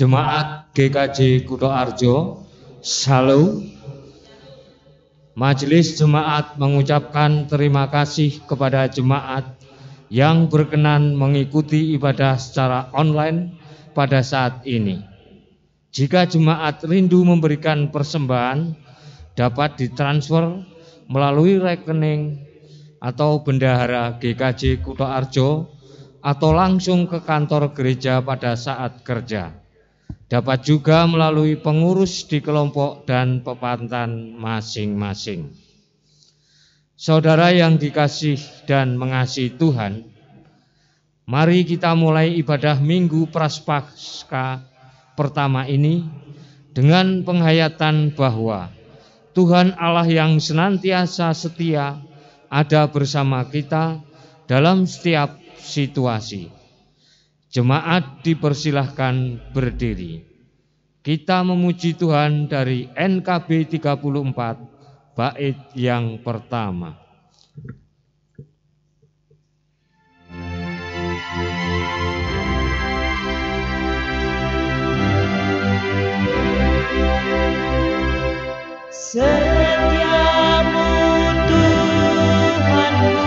Jemaat GKJ Kutoarjo, Salam. Majelis Jemaat mengucapkan terima kasih kepada jemaat yang berkenan mengikuti ibadah secara online pada saat ini. Jika jemaat rindu memberikan persembahan, dapat ditransfer melalui rekening atau bendahara GKJ Kutoarjo atau langsung ke kantor gereja pada saat kerja. Dapat juga melalui pengurus di kelompok dan pepantan masing-masing. Saudara yang dikasih dan mengasihi Tuhan, mari kita mulai ibadah Minggu Prapaskah pertama ini dengan penghayatan bahwa Tuhan Allah yang senantiasa setia ada bersama kita dalam setiap situasi. Jemaat dipersilahkan berdiri. Kita memuji Tuhan dari NKB 34 bait yang pertama. Setiamu Tuhanku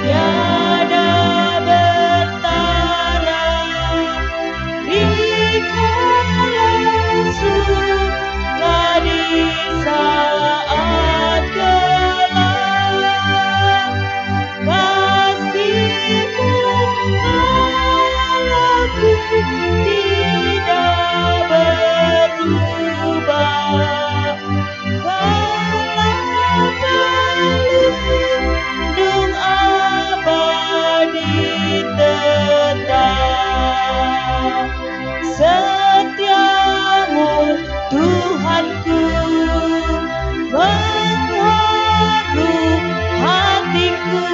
tiada bertara, dikala suka di saat gelap, kasih-Mu Allahku tidak berubah. Pelindung abadi tetap, setiamu Tuhanku mengharu hatiku.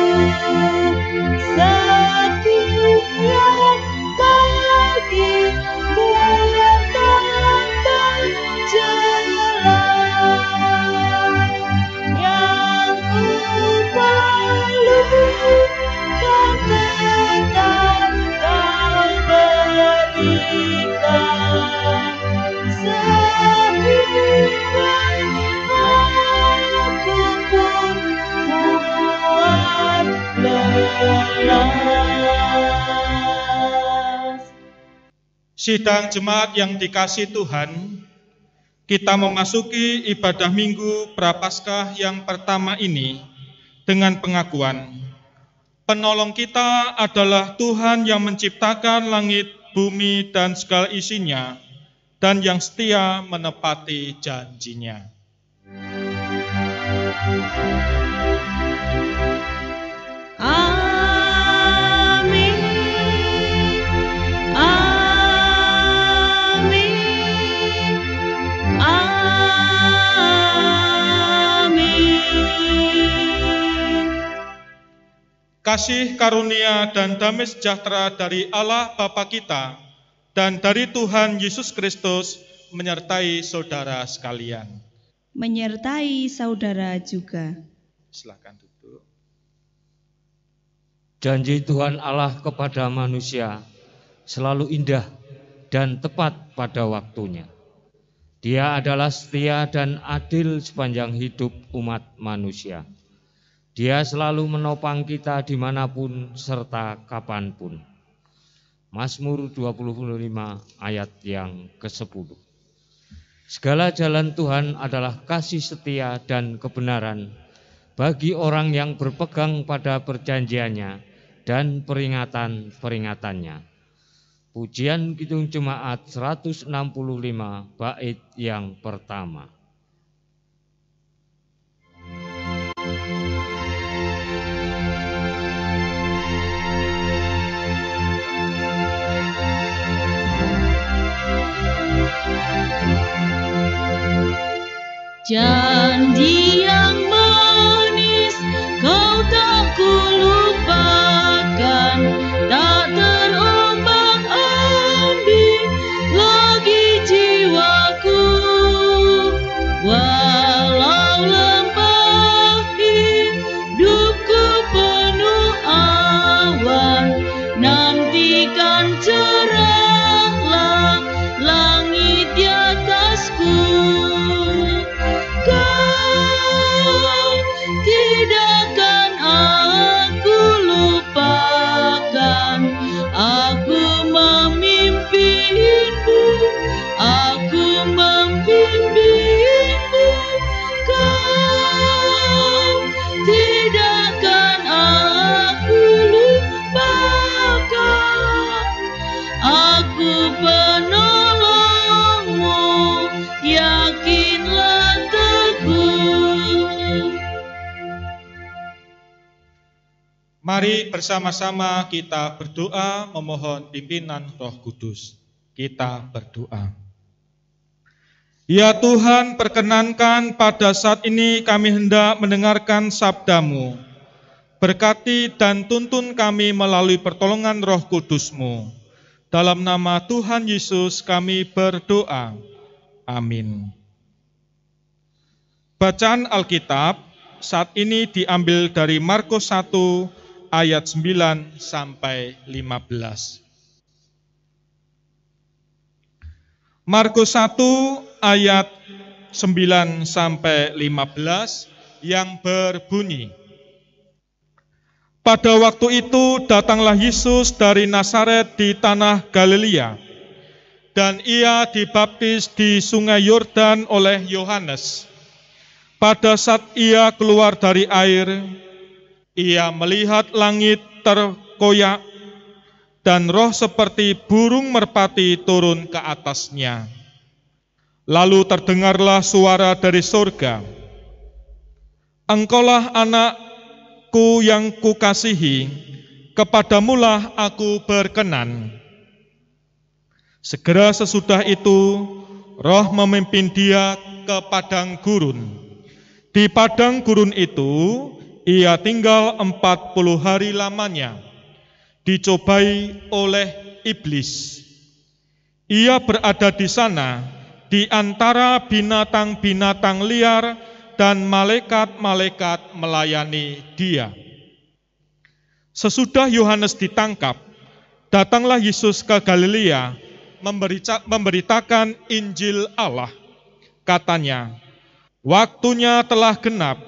Setiap pagi bertambah jelas, yang ku perlukan tetap Kau berikan, sehingga aku pun kuat lelas. Sidang jemaat yang dikasihi Tuhan, kita memasuki ibadah Minggu Prapaskah yang pertama ini dengan pengakuan, penolong kita adalah Tuhan yang menciptakan langit, bumi, dan segala isinya, dan yang setia menepati janjinya. Kasih karunia dan damai sejahtera dari Allah Bapa kita dan dari Tuhan Yesus Kristus menyertai saudara sekalian. Menyertai saudara juga. Silakan duduk. Janji Tuhan Allah kepada manusia selalu indah dan tepat pada waktunya. Dia adalah setia dan adil sepanjang hidup umat manusia. Dia selalu menopang kita dimanapun serta kapanpun. Mazmur 25 ayat yang ke-10. Segala jalan Tuhan adalah kasih setia dan kebenaran bagi orang yang berpegang pada perjanjiannya dan peringatan-peringatannya. Pujian Kidung Jemaat 165 bait yang pertama. Janji yang manis Kau tak kulupakan, tak terombang-ambing lagi jiwaku. Walau lembah hidupku penuh awan, nantikan cerahlah Mari bersama-sama kita berdoa memohon pimpinan Roh Kudus. Kita berdoa. Ya Tuhan, perkenankan pada saat ini kami hendak mendengarkan sabda-Mu. Berkati dan tuntun kami melalui pertolongan Roh Kudus-Mu. Dalam nama Tuhan Yesus kami berdoa. Amin. Bacaan Alkitab saat ini diambil dari Markus 1 ayat 9 sampai 15. Markus 1 ayat 9 sampai 15 yang berbunyi. Pada waktu itu datanglah Yesus dari Nazaret di tanah Galilea, dan ia dibaptis di sungai Yordan oleh Yohanes. Pada saat ia keluar dari air, ia melihat langit terkoyak dan roh seperti burung merpati turun ke atasnya. Lalu terdengarlah suara dari surga, "Engkaulah anakku yang kukasihi, kepadamulah aku berkenan." Segera sesudah itu, roh memimpin dia ke padang gurun. Di padang gurun itu, ia tinggal 40 hari lamanya, dicobai oleh iblis. Ia berada di sana, di antara binatang-binatang liar, dan malaikat-malaikat melayani dia. Sesudah Yohanes ditangkap, datanglah Yesus ke Galilea, memberitakan Injil Allah. Katanya, "Waktunya telah genap,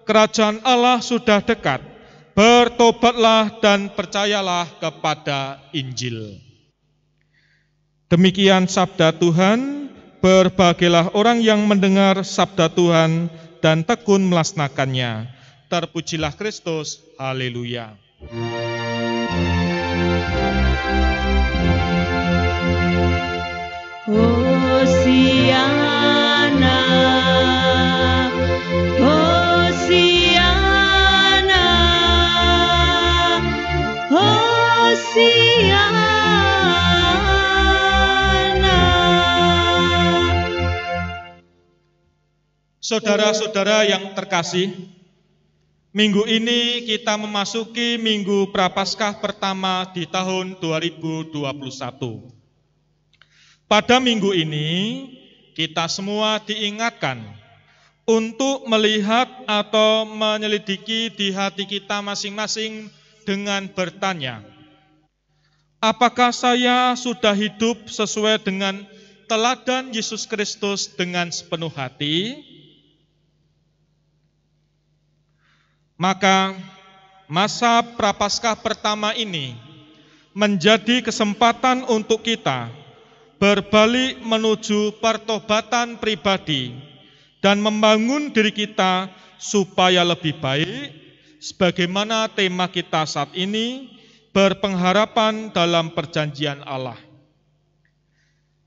kerajaan Allah sudah dekat, bertobatlah dan percayalah kepada Injil." Demikian sabda Tuhan. Berbahagialah orang yang mendengar sabda Tuhan dan tekun melaksanakannya. Terpujilah Kristus. Haleluya. Hosiana, Hosiana, Hosiana. Saudara-saudara yang terkasih, minggu ini kita memasuki Minggu Prapaskah pertama di tahun 2021. Pada minggu ini, kita semua diingatkan untuk melihat atau menyelidiki di hati kita masing-masing dengan bertanya, apakah saya sudah hidup sesuai dengan teladan Yesus Kristus dengan sepenuh hati? Maka masa Prapaskah pertama ini menjadi kesempatan untuk kita berbalik menuju pertobatan pribadi dan membangun diri kita supaya lebih baik, sebagaimana tema kita saat ini, berpengharapan dalam perjanjian Allah.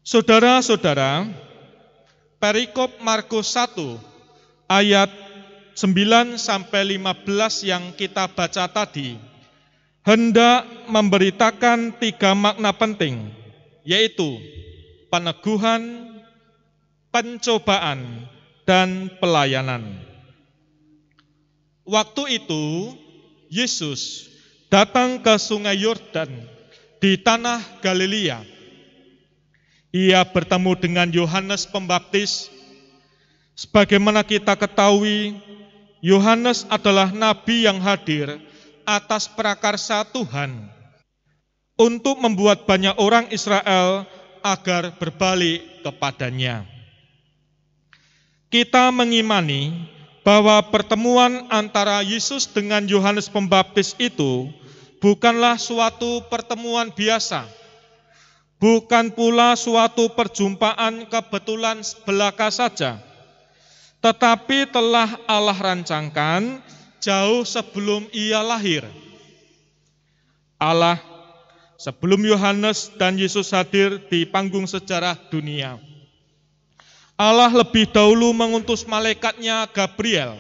Saudara-saudara, perikop Markus 1 ayat 9 sampai 15 yang kita baca tadi hendak memberitakan 3 makna penting, yaitu peneguhan, pencobaan, dan pelayanan. Waktu itu, Yesus datang ke sungai Yordan di tanah Galilea. Ia bertemu dengan Yohanes Pembaptis. Sebagaimana kita ketahui, Yohanes adalah nabi yang hadir atas prakarsa Tuhan untuk membuat banyak orang Israel agar berbalik kepadanya. Kita mengimani bahwa pertemuan antara Yesus dengan Yohanes Pembaptis itu bukanlah suatu pertemuan biasa, bukan pula suatu perjumpaan kebetulan belaka saja, tetapi telah Allah rancangkan jauh sebelum ia lahir. Allah sebelum Yohanes dan Yesus hadir di panggung sejarah dunia, Allah lebih dahulu mengutus malaikatnya Gabriel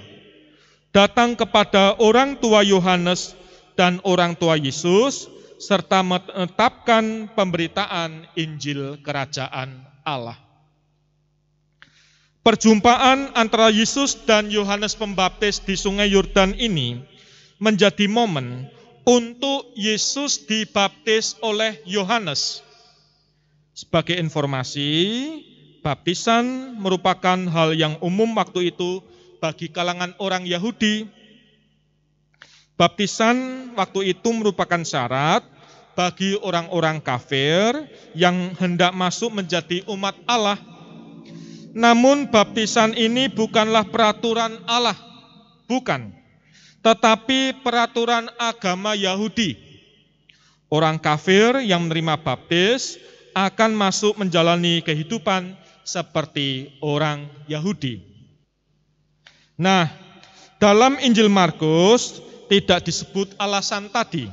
datang kepada orang tua Yohanes dan orang tua Yesus, serta menetapkan pemberitaan Injil Kerajaan Allah. Perjumpaan antara Yesus dan Yohanes Pembaptis di Sungai Yordan ini menjadi momen untuk Yesus dibaptis oleh Yohanes. Sebagai informasi, baptisan merupakan hal yang umum waktu itu bagi kalangan orang Yahudi. Baptisan waktu itu merupakan syarat bagi orang-orang kafir yang hendak masuk menjadi umat Allah. Namun baptisan ini bukanlah peraturan Allah, bukan, tetapi peraturan agama Yahudi. Orang kafir yang menerima baptis akan masuk menjalani kehidupan seperti orang Yahudi. Nah, dalam Injil Markus tidak disebut alasan tadi,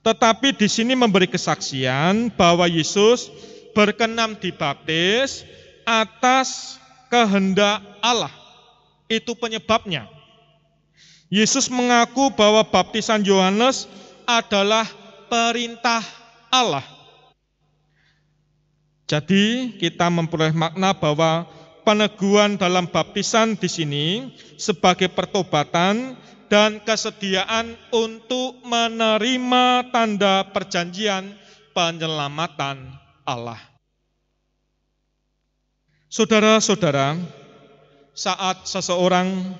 tetapi di sini memberi kesaksian bahwa Yesus berkenan dibaptis atas kehendak Allah. Itu penyebabnya. Yesus mengaku bahwa baptisan Yohanes adalah perintah Allah. Jadi kita memperoleh makna bahwa peneguhan dalam baptisan di sini sebagai pertobatan dan kesediaan untuk menerima tanda perjanjian penyelamatan Allah. Saudara-saudara, saat seseorang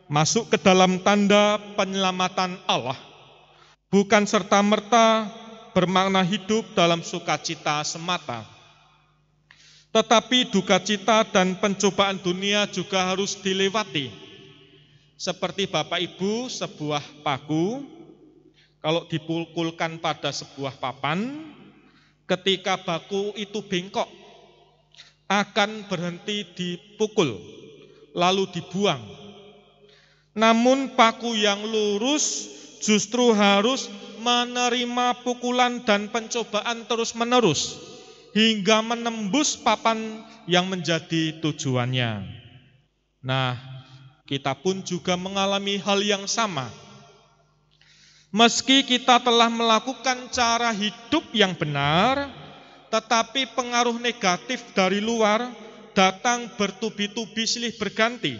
masuk ke dalam tanda penyelamatan Allah, bukan serta-merta bermakna hidup dalam sukacita semata, tetapi duka cita dan pencobaan dunia juga harus dilewati. Seperti Bapak Ibu, sebuah paku, kalau dipukulkan pada sebuah papan, ketika paku itu bengkok, akan berhenti dipukul, lalu dibuang. Namun paku yang lurus justru harus menerima pukulan dan pencobaan terus-menerus, hingga menembus papan yang menjadi tujuannya. Nah, kita pun juga mengalami hal yang sama. Meski kita telah melakukan cara hidup yang benar, tetapi pengaruh negatif dari luar datang bertubi-tubi silih berganti.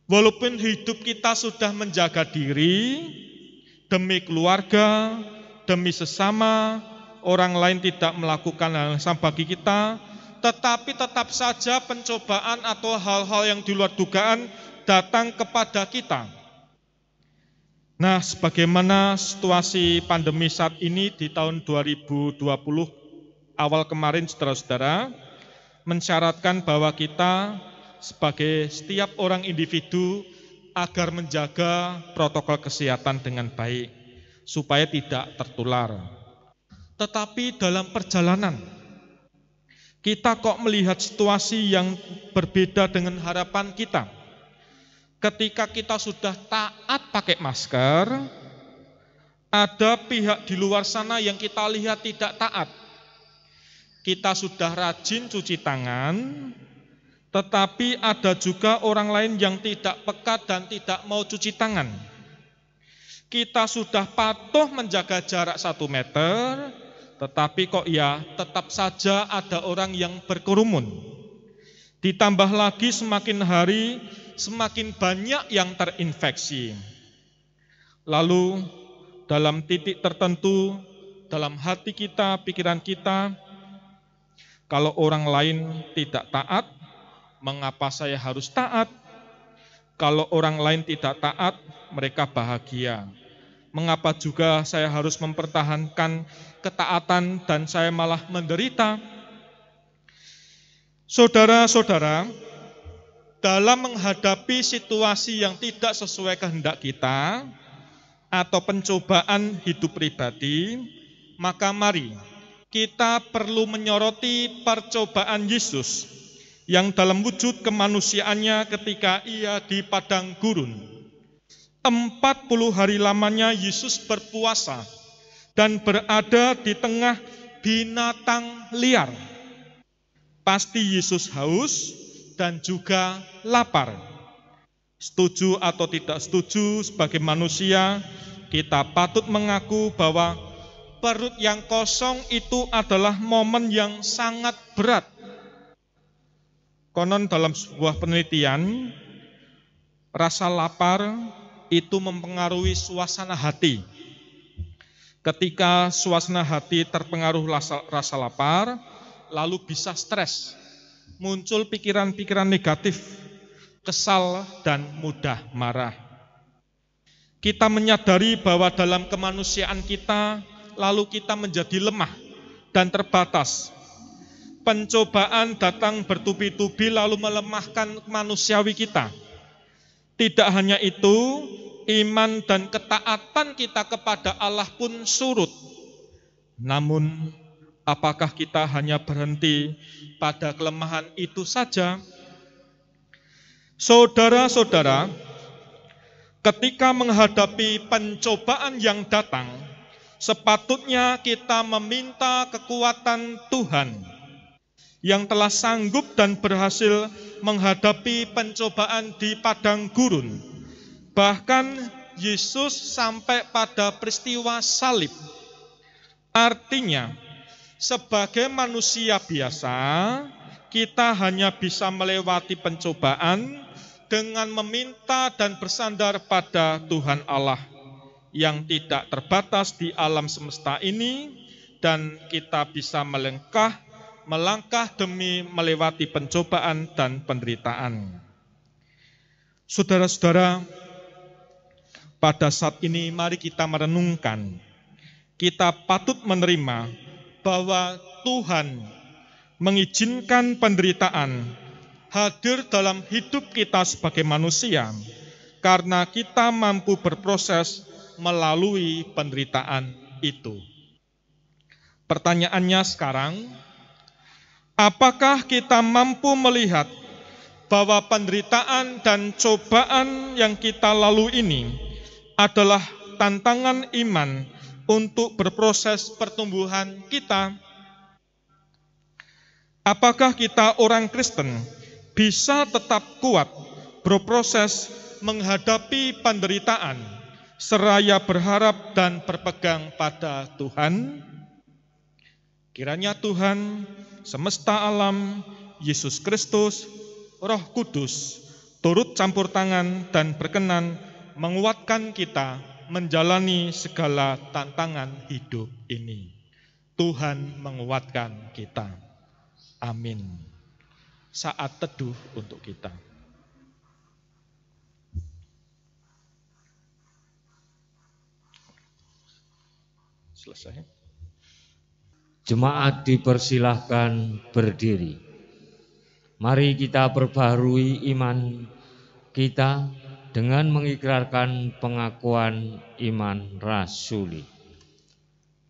Walaupun hidup kita sudah menjaga diri, demi keluarga, demi sesama, orang lain tidak melakukan hal yang sama bagi kita, tetapi tetap saja pencobaan atau hal-hal yang di luar dugaan datang kepada kita. Nah, sebagaimana situasi pandemi saat ini di tahun 2020 awal kemarin, saudara-saudara, mensyaratkan bahwa kita sebagai setiap orang individu agar menjaga protokol kesehatan dengan baik, supaya tidak tertular. Tetapi dalam perjalanan, kita kok melihat situasi yang berbeda dengan harapan kita. Ketika kita sudah taat pakai masker, ada pihak di luar sana yang kita lihat tidak taat. Kita sudah rajin cuci tangan, tetapi ada juga orang lain yang tidak peka dan tidak mau cuci tangan. Kita sudah patuh menjaga jarak 1 meter, tetapi kok ya tetap saja ada orang yang berkerumun. Ditambah lagi semakin hari semakin banyak yang terinfeksi. Lalu dalam titik tertentu, dalam hati kita, pikiran kita, kalau orang lain tidak taat, mengapa saya harus taat? Kalau orang lain tidak taat, mereka bahagia. Mengapa juga saya harus mempertahankan ketaatan dan saya malah menderita? Saudara-saudara, dalam menghadapi situasi yang tidak sesuai kehendak kita atau pencobaan hidup pribadi, maka mari kita perlu menyoroti percobaan Yesus yang dalam wujud kemanusiaannya ketika ia di padang gurun. 40 hari lamanya Yesus berpuasa dan berada di tengah binatang liar. Pasti Yesus haus dan juga lapar. Setuju atau tidak setuju, sebagai manusia kita patut mengaku bahwa perut yang kosong itu adalah momen yang sangat berat. Konon dalam sebuah penelitian, rasa lapar itu mempengaruhi suasana hati. Ketika suasana hati terpengaruh rasa lapar, lalu bisa stres, muncul pikiran-pikiran negatif, kesal, dan mudah marah. Kita menyadari bahwa dalam kemanusiaan kita, lalu kita menjadi lemah dan terbatas. Pencobaan datang bertubi-tubi lalu melemahkan manusiawi kita. Tidak hanya itu, iman dan ketaatan kita kepada Allah pun surut. Namun, apakah kita hanya berhenti pada kelemahan itu saja? Saudara-saudara, ketika menghadapi pencobaan yang datang, sepatutnya kita meminta kekuatan Tuhan yang telah sanggup dan berhasil menghadapi pencobaan di padang gurun. Bahkan Yesus sampai pada peristiwa salib. Artinya, sebagai manusia biasa, kita hanya bisa melewati pencobaan dengan meminta dan bersandar pada Tuhan Allah yang tidak terbatas di alam semesta ini, dan kita bisa melangkah demi melewati pencobaan dan penderitaan. Saudara-saudara, pada saat ini mari kita merenungkan, kita patut menerima bahwa Tuhan mengizinkan penderitaan hadir dalam hidup kita sebagai manusia, karena kita mampu berproses melalui penderitaan itu. Pertanyaannya sekarang, apakah kita mampu melihat bahwa penderitaan dan cobaan yang kita lalui ini adalah tantangan iman untuk berproses pertumbuhan kita? Apakah kita orang Kristen bisa tetap kuat berproses menghadapi penderitaan seraya berharap dan berpegang pada Tuhan? Kiranya Tuhan, semesta alam, Yesus Kristus, Roh Kudus, turut campur tangan dan berkenan menguatkan kita menjalani segala tantangan hidup ini. Tuhan menguatkan kita. Amin. Saat teduh untuk kita. Selesai. Jemaat dipersilahkan berdiri. Mari kita perbaharui iman kita dengan mengikrarkan pengakuan iman rasuli.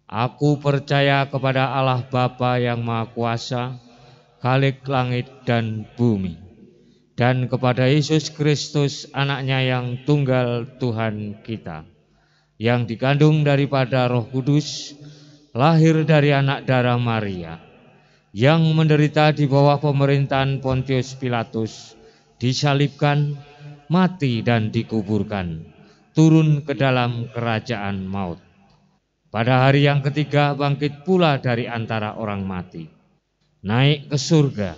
Aku percaya kepada Allah Bapa yang Maha Kuasa, Khalik langit dan bumi, dan kepada Yesus Kristus, Anaknya yang tunggal Tuhan kita, yang dikandung daripada Roh Kudus, lahir dari anak darah Maria, yang menderita di bawah pemerintahan Pontius Pilatus, disalibkan, mati dan dikuburkan, turun ke dalam kerajaan maut. Pada hari yang ketiga bangkit pula dari antara orang mati, naik ke surga,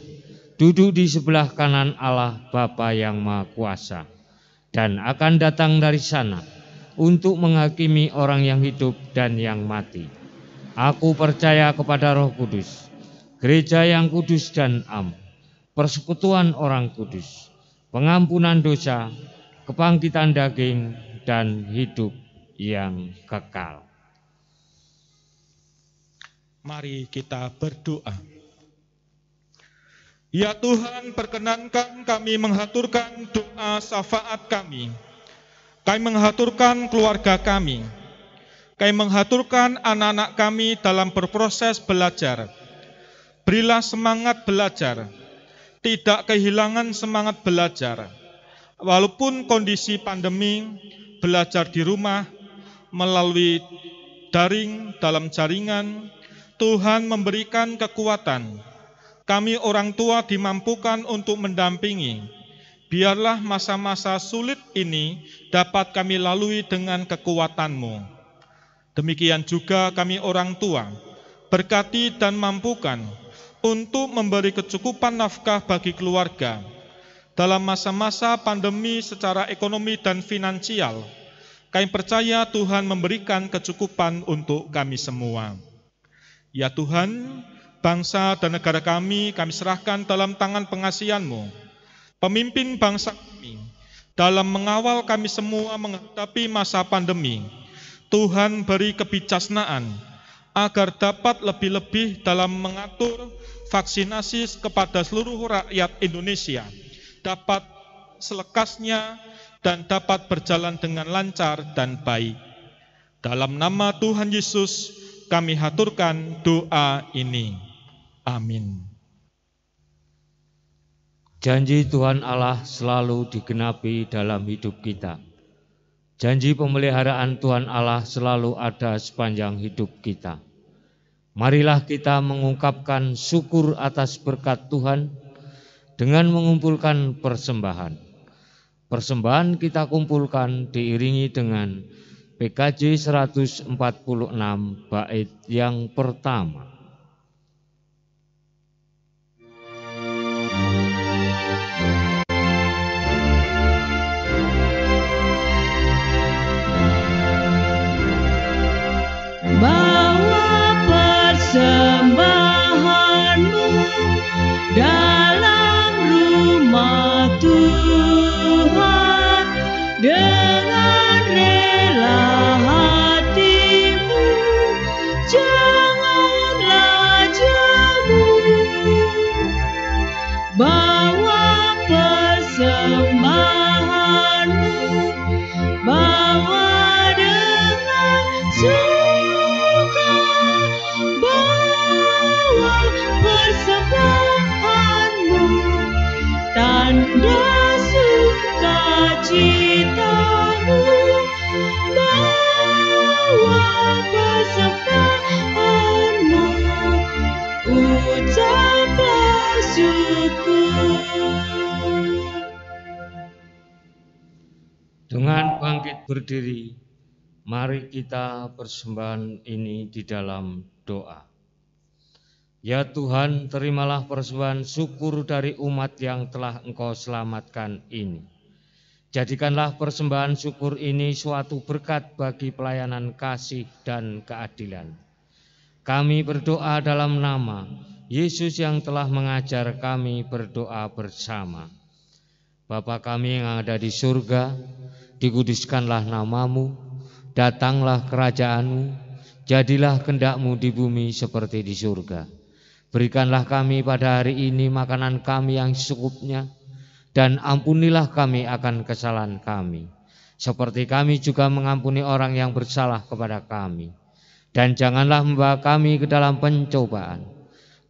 duduk di sebelah kanan Allah Bapa yang Maha Kuasa, dan akan datang dari sana untuk menghakimi orang yang hidup dan yang mati. Aku percaya kepada Roh Kudus, gereja yang kudus dan am, persekutuan orang kudus, pengampunan dosa, kebangkitan daging, dan hidup yang kekal. Mari kita berdoa. Ya Tuhan, perkenankan kami menghaturkan doa syafaat kami. Kami menghaturkan keluarga kami. Kami menghaturkan anak-anak kami dalam berproses belajar. Berilah semangat belajar, tidak kehilangan semangat belajar. Walaupun kondisi pandemi, belajar di rumah, melalui daring, dalam jaringan, Tuhan memberikan kekuatan. Kami orang tua dimampukan untuk mendampingi. Biarlah masa-masa sulit ini dapat kami lalui dengan kekuatan-Mu. Demikian juga kami orang tua, berkati dan mampukan untuk memberi kecukupan nafkah bagi keluarga dalam masa-masa pandemi secara ekonomi dan finansial. Kami percaya Tuhan memberikan kecukupan untuk kami semua. Ya Tuhan, bangsa dan negara kami serahkan dalam tangan pengasihan-Mu. Pemimpin bangsa kami dalam mengawal kami semua menghadapi masa pandemi. Tuhan beri kebijaksanaan agar dapat lebih-lebih dalam mengatur vaksinasi kepada seluruh rakyat Indonesia, dapat selekasnya dan dapat berjalan dengan lancar dan baik. Dalam nama Tuhan Yesus kami haturkan doa ini. Amin. Janji Tuhan Allah selalu digenapi dalam hidup kita. Janji pemeliharaan Tuhan Allah selalu ada sepanjang hidup kita. Marilah kita mengungkapkan syukur atas berkat Tuhan dengan mengumpulkan persembahan. Persembahan kita kumpulkan diiringi dengan PKJ 146 bait yang pertama. Bawa persembahanmu dalam rumah Tuhan dengan rela hatimu, janganlah jemu. Bawa persembahanmu, bawa dengan suka, bawa persembahanmu, tanda sukacitamu, bawa persembahanmu, ucaplah syukur. Dengan bangkit berdiri, mari kita persembahan ini di dalam doa. Ya Tuhan, terimalah persembahan syukur dari umat yang telah Engkau selamatkan ini. Jadikanlah persembahan syukur ini suatu berkat bagi pelayanan kasih dan keadilan. Kami berdoa dalam nama Yesus yang telah mengajar kami berdoa bersama. Bapa kami yang ada di surga, dikuduskanlah namamu, datanglah kerajaan-Mu, jadilah kehendak-Mu di bumi seperti di surga. Berikanlah kami pada hari ini makanan kami yang secukupnya, dan ampunilah kami akan kesalahan kami, seperti kami juga mengampuni orang yang bersalah kepada kami. Dan janganlah membawa kami ke dalam pencobaan,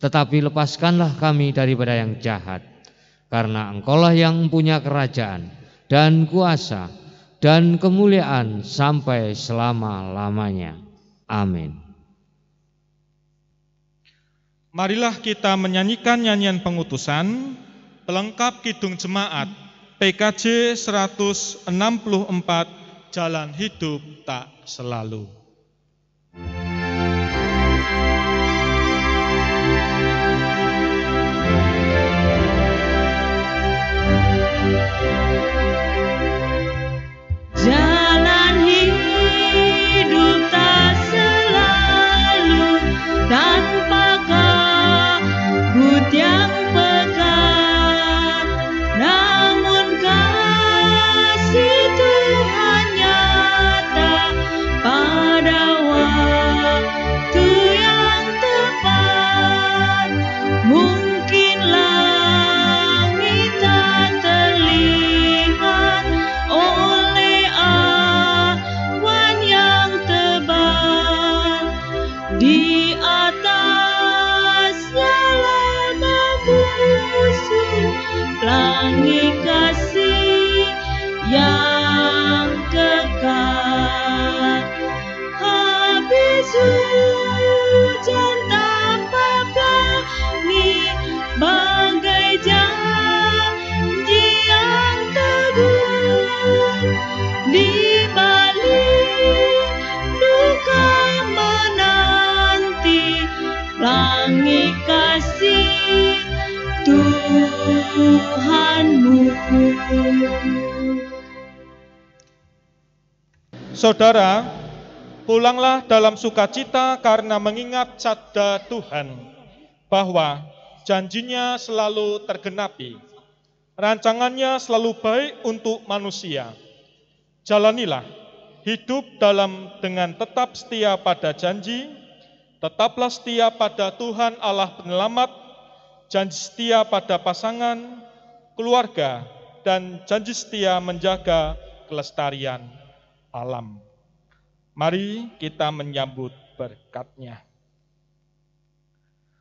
tetapi lepaskanlah kami daripada yang jahat. Karena Engkaulah yang mempunyai kerajaan dan kuasa dan kemuliaan sampai selama-lamanya. Amin. Marilah kita menyanyikan nyanyian pengutusan pelengkap kidung jemaat PKJ 164 Jalan Hidup Tak Selalu. Jalan hidup tak selalu tanpa kabut yang pekat, namun kasih Tuhan nyata pada waktu yang tepat. Mungkin langit tak terlihat oleh awan yang tebal, di atasnya lama musuh pelangi kasih yang kekal. Habis hujan tanpa pelangi, bagai janji yang Tuhanmu. Saudara, pulanglah dalam sukacita karena mengingat sabda Tuhan, bahwa janjinya selalu tergenapi, rancangannya selalu baik untuk manusia. Jalanilah hidup dengan tetap setia pada janji, tetaplah setia pada Tuhan Allah Penyelamat, janji setia pada pasangan, keluarga, dan janji setia menjaga kelestarian alam. Mari kita menyambut berkat-Nya.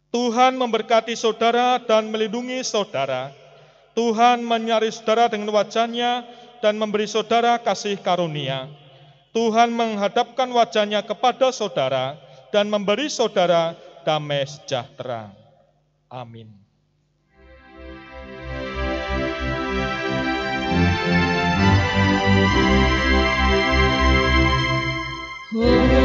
Tuhan memberkati saudara dan melindungi saudara. Tuhan menyinari saudara dengan wajah-Nya dan memberi saudara kasih karunia. Tuhan menghadapkan wajah-Nya kepada saudara dan memberi saudara damai sejahtera. Amin. Oh